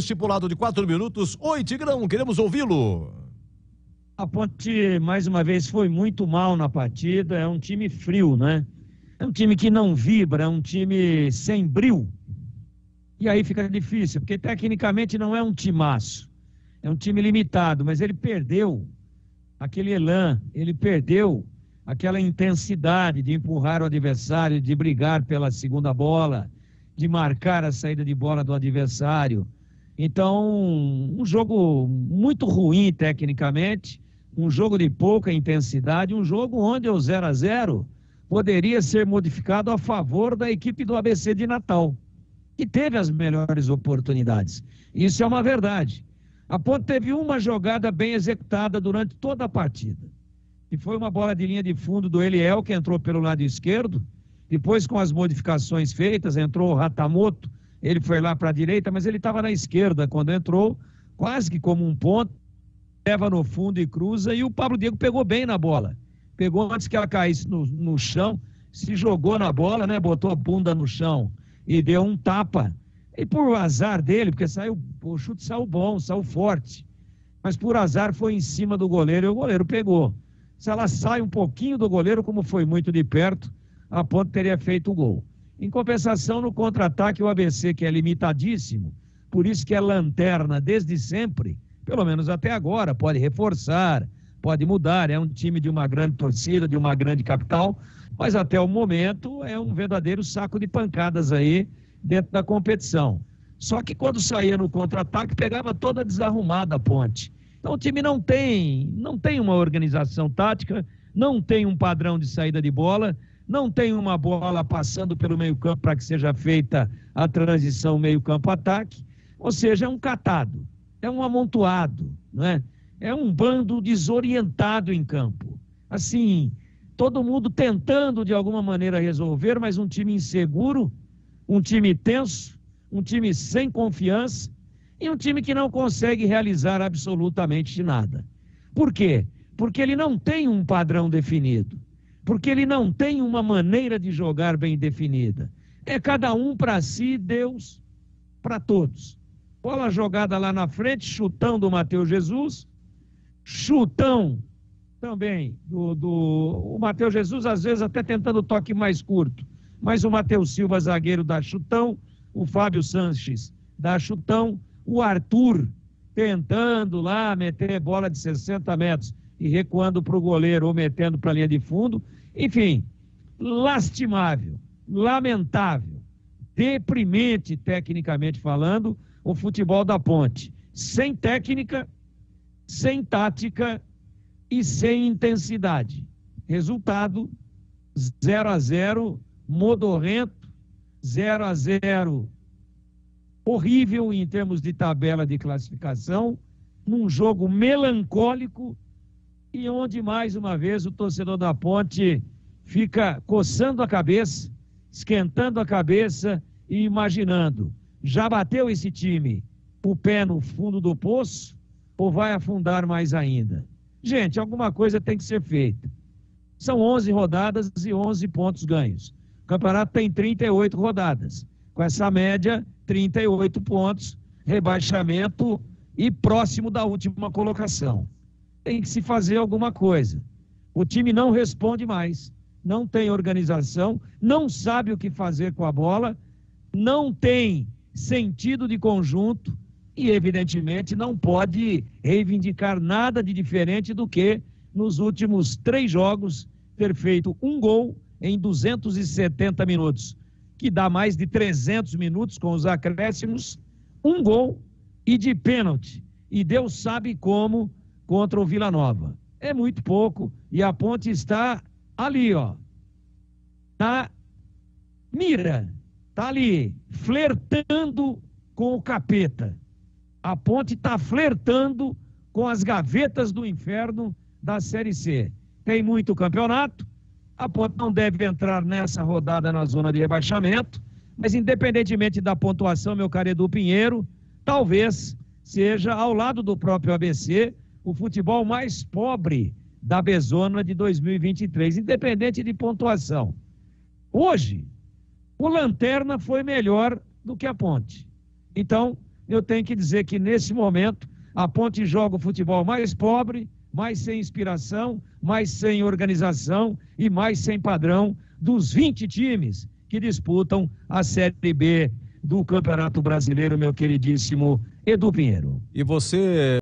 estipulado de 4 minutos. Oi, Tigrão, queremos ouvi-lo. A Ponte, mais uma vez, foi muito mal na partida. É um time frio, né? É um time que não vibra, é um time sem brio. E aí fica difícil, porque tecnicamente não é um timaço. É um time limitado, mas ele perdeu aquele elan, ele perdeu aquela intensidade de empurrar o adversário, de brigar pela segunda bola, de marcar a saída de bola do adversário. Então, um jogo muito ruim tecnicamente, um jogo de pouca intensidade, um jogo onde o 0-0 poderia ser modificado a favor da equipe do ABC de Natal, que teve as melhores oportunidades. Isso é uma verdade. A Ponte teve uma jogada bem executada durante toda a partida, que foi uma bola de linha de fundo do Eliel, que entrou pelo lado esquerdo. Depois, com as modificações feitas, entrou o Ratamoto, ele foi lá para a direita, mas ele estava na esquerda quando entrou, quase que como um ponto, leva no fundo e cruza, e o Pablo Diego pegou bem na bola. Pegou antes que ela caísse no chão, se jogou na bola, né? Botou a bunda no chão e deu um tapa. E por azar dele, porque o chute saiu bom, saiu forte, mas por azar foi em cima do goleiro e o goleiro pegou. Se ela sai um pouquinho do goleiro, como foi muito de perto, a Ponte teria feito o gol. Em compensação, no contra-ataque, o ABC, que é limitadíssimo, por isso que é lanterna desde sempre, pelo menos até agora, pode reforçar, pode mudar, é um time de uma grande torcida, de uma grande capital, mas até o momento é um verdadeiro saco de pancadas aí dentro da competição. Só que quando saía no contra-ataque, pegava toda desarrumada a Ponte. Então o time não tem uma organização tática, não tem um padrão de saída de bola, não tem uma bola passando pelo meio-campo para que seja feita a transição meio-campo-ataque, ou seja, é um catado, é um amontoado, não é? É um bando desorientado em campo. Assim, todo mundo tentando de alguma maneira resolver, mas um time inseguro, um time tenso, um time sem confiança e um time que não consegue realizar absolutamente nada. Por quê? Porque ele não tem um padrão definido, porque ele não tem uma maneira de jogar bem definida. É cada um para si, Deus para todos. Bola jogada lá na frente, chutão do Matheus Jesus, chutão também o Matheus Jesus, às vezes até tentando toque mais curto, mas o Matheus Silva, zagueiro, dá chutão, o Fábio Sanches dá chutão, o Arthur tentando lá meter bola de 60 metros e recuando para o goleiro ou metendo para a linha de fundo. Enfim, lastimável, lamentável, deprimente tecnicamente falando, o futebol da Ponte. Sem técnica, sem tática e sem intensidade. Resultado, 0-0, modorrento, 0-0, horrível em termos de tabela de classificação, num jogo melancólico e onde, mais uma vez, o torcedor da Ponte fica coçando a cabeça, esquentando a cabeça e imaginando, já bateu esse time o pé no fundo do poço ou vai afundar mais ainda? Gente, alguma coisa tem que ser feita. São 11 rodadas e 11 pontos ganhos. O campeonato tem 38 rodadas. Com essa média, 38 pontos, rebaixamento e próximo da última colocação. Tem que se fazer alguma coisa. O time não responde mais, não tem organização, não sabe o que fazer com a bola, não tem sentido de conjunto e, evidentemente, não pode reivindicar nada de diferente do que, nos últimos 3 jogos, ter feito um gol em 270 minutos, que dá mais de 300 minutos com os acréscimos, um gol e de pênalti. E Deus sabe como contra o Vila Nova. É muito pouco e a Ponte está ali, ó, na mira, está ali, flertando com o capeta. A Ponte está flertando com as gavetas do inferno da Série C. Tem muito campeonato, a Ponte não deve entrar nessa rodada na zona de rebaixamento, mas independentemente da pontuação, meu caro Edu Pinheiro, talvez seja, ao lado do próprio ABC, o futebol mais pobre da Bezona de 2023, independente de pontuação. Hoje, o Lanterna foi melhor do que a Ponte. Então, eu tenho que dizer que nesse momento a Ponte joga o futebol mais pobre, mais sem inspiração, mais sem organização e mais sem padrão dos 20 times que disputam a Série B do Campeonato Brasileiro, meu queridíssimo Edu Pinheiro. E você